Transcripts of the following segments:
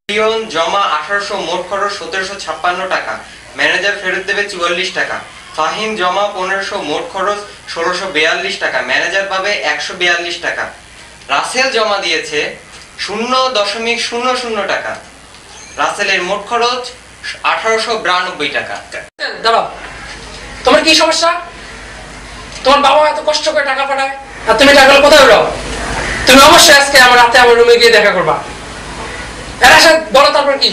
Peon জমা 1800, মোট খরচ 1756 টাকা, ম্যানেজার ফেরত দেবে 44 টাকা। ফাহিম জমা 1500, মোট খরচ 1642 টাকা, ম্যানেজার পাবে 142 টাকা। রাসেল জমা দিয়েছে 0.00 টাকা, রাসেলের মোট খরচ 1892 টাকা। দাঁড়াও, তোমার কি সমস্যা? তোমার বাবা এত কষ্ট করে টাকা পাঠায় আর তুমি টাকাগুলো কোথায় উড়াও? তুমি অবশ্যই আজকে আমার রাতে আমার রুমে গিয়ে দেখা করবা। বলো তারপর কি?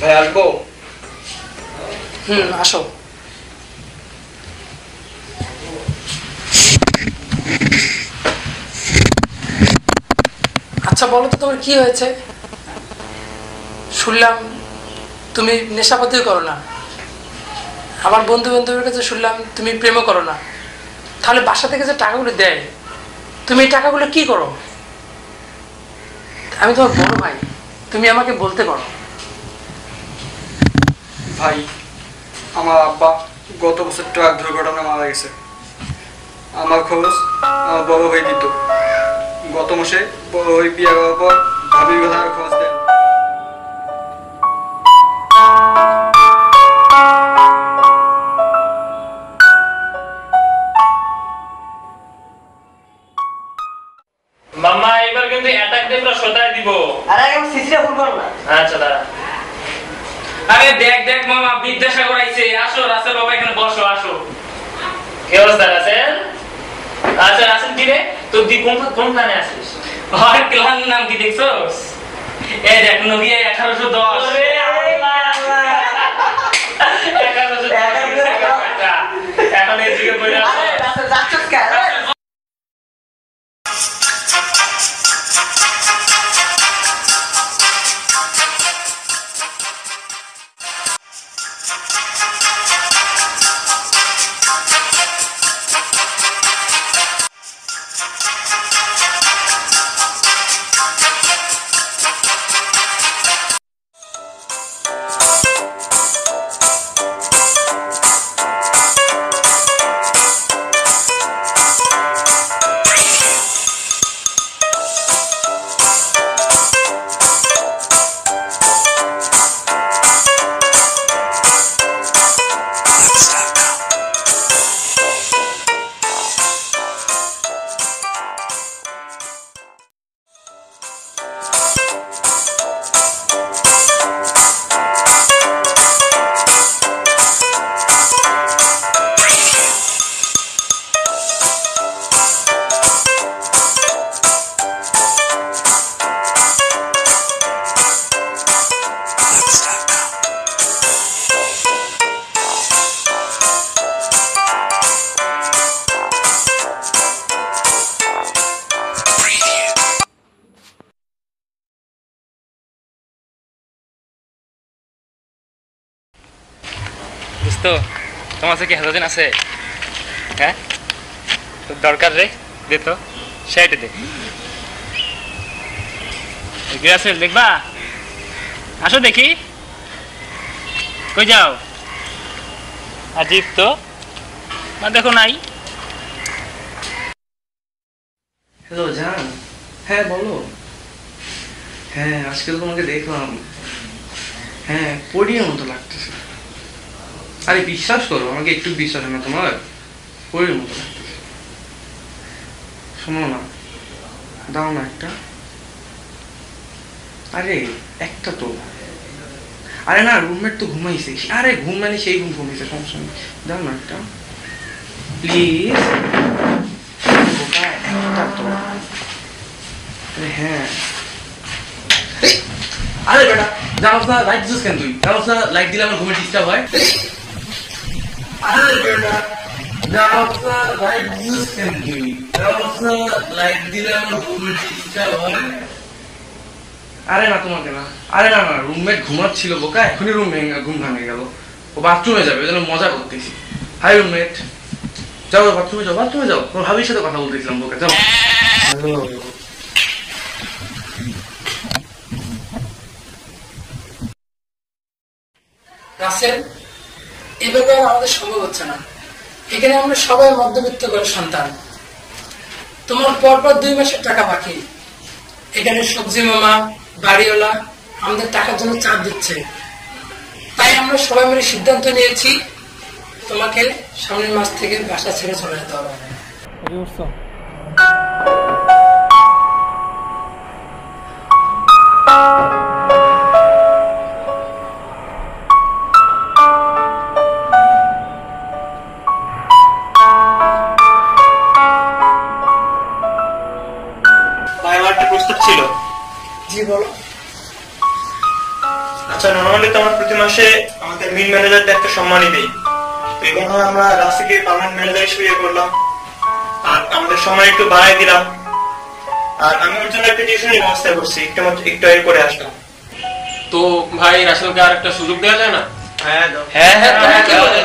ভাই আসবো? আসো। আচ্ছা বলো তো তোমার কি হয়েছে? শুনলাম তুমি নেশাপাতিও করো না, আমার বন্ধু বান্ধবের কাছে শুনলাম তুমি প্রেমও করো না। তাহলে বাসা থেকে যে টাকাগুলো দেয় তুমি এই টাকাগুলো কি করো? আমি তোমার বড় ভাই, তুমি আমাকে বলতে পারো। ভাই, আমার আব্বা গত বছর ট্রাক দুর্ঘটনায় মারা গেছে। আমার খরচ আমার বড় ভাই দিত। গত মাসে বড় ভাই বিয়ে করার পর ভাবির কথা আর খরচ দেন। মাম্মা এবার কিন্তু অ্যাটাক দিয়ে পুরো শোধায় দিব। আরে আমি সিসিটা ফুল করব না। আচ্ছা দাঁড়া। আরে দেখ দেখ মামা, বিদ্যাসাগর আইছে। আসো রাসেল বাবা, এখানে বসো, আসো। কি অবস্থা রাসেল? আচ্ছা রাসেল কি রে, তুই কোন প্ল্যানে আছিস? আর প্ল্যান নাম কি দেখছস? এই দেখ নোকিয়া 1810। আরে আল্লাহ, 1110 এখন এদিকে বইরা। আরে রাসেল যাচ্ছস কেন? দোস্ত, তোমার কাছে কি হাজাদিন আছে? হ্যাঁ, তোর দরকার রে, দে তো, সেইটা দে। গ্রাসেল দেখবা? আসো দেখি। কই যাও? আজিব তো, না দেখো নাই। হ্যালো জান। হ্যাঁ বলো। হ্যাঁ আজকে তো তোমাকে দেখলাম। হ্যাঁ পরীর মতো লাগতেছে। আরে বিশ্বাস করো, আমাকে একটু বিশ্বাস হয় না তোমার? পরীর মতো লাগতেছে। শোনো না, দাও না একটা। আরে একটা তো। আরে না, রুমমেট তো ঘুমাইছে। আরে ঘুম মানে সেই ঘুম ঘুমাইছে, সমস্যা নেই। দাও না একটা প্লিজ। একটা তো। আরে হ্যাঁ। আরে বেটা, জানোস না লাইট দিছিস কেন তুই? জানোস না লাইট দিলে আমার ঘুমের ডিস্টার্ব হয়? আরে বেটা, জানোস না লাইট দিছিস কেন তুই? জানোস না লাইট দিলে আমার ঘুমের ডিস্টার্ব হয়? আরে না তোমাকে না। আরে না না, রুমমেট ঘুমাচ্ছিল বোকা, এখনই ঘুম ভাঙে গেল। ও বাথরুমে যাবে, ওই জন্য মজা করতেছি। হাই রুমমেট, যাও বাথরুমে যাও, বাথরুমে যাও। তোমার ভাবির সাথে কথা বলতেছিলাম বোকা, যাও। রাসেল, এভাবে আর আমাদের সম্ভব হচ্ছে না। এখানে আমরা সবাই মধ্যবিত্ত ঘরের সন্তান। তোমার পরপর 2 মাসের টাকা বাকি। এখানে সবজি মামা, বাড়িওয়ালা আমাদের টাকার জন্য চাপ দিচ্ছে। তাই আমরা সবাই মিলে সিদ্ধান্ত নিয়েছি তোমাকে সামনের মাস থেকে বাসা ছেড়ে চলে যেতে হবে। ভাই আমার একটা প্রস্তাব ছিল। জি বলো। আচ্ছা, নর্মালি তো আমরা প্রতি মাসে আমাদের মিল ম্যানেজারদের একটা সম্মানই দেই। তো এবার হয় আমরা রাস্তাকে পার্মানেন্ট ম্যানেজার হিসেবে করলাম, আর আমাদের সম্মান একটু বাড়াই দিলাম। আর আমি ওর জন্য একটা টিউশনের ব্যবস্থা করছি, একটু আগে করে আসলাম। তো ভাই রাসেলকে আর একটা সুযোগ দেওয়া যায় না? হ্যাঁ হ্যাঁ হ্যাঁ, তুমি কি বলো?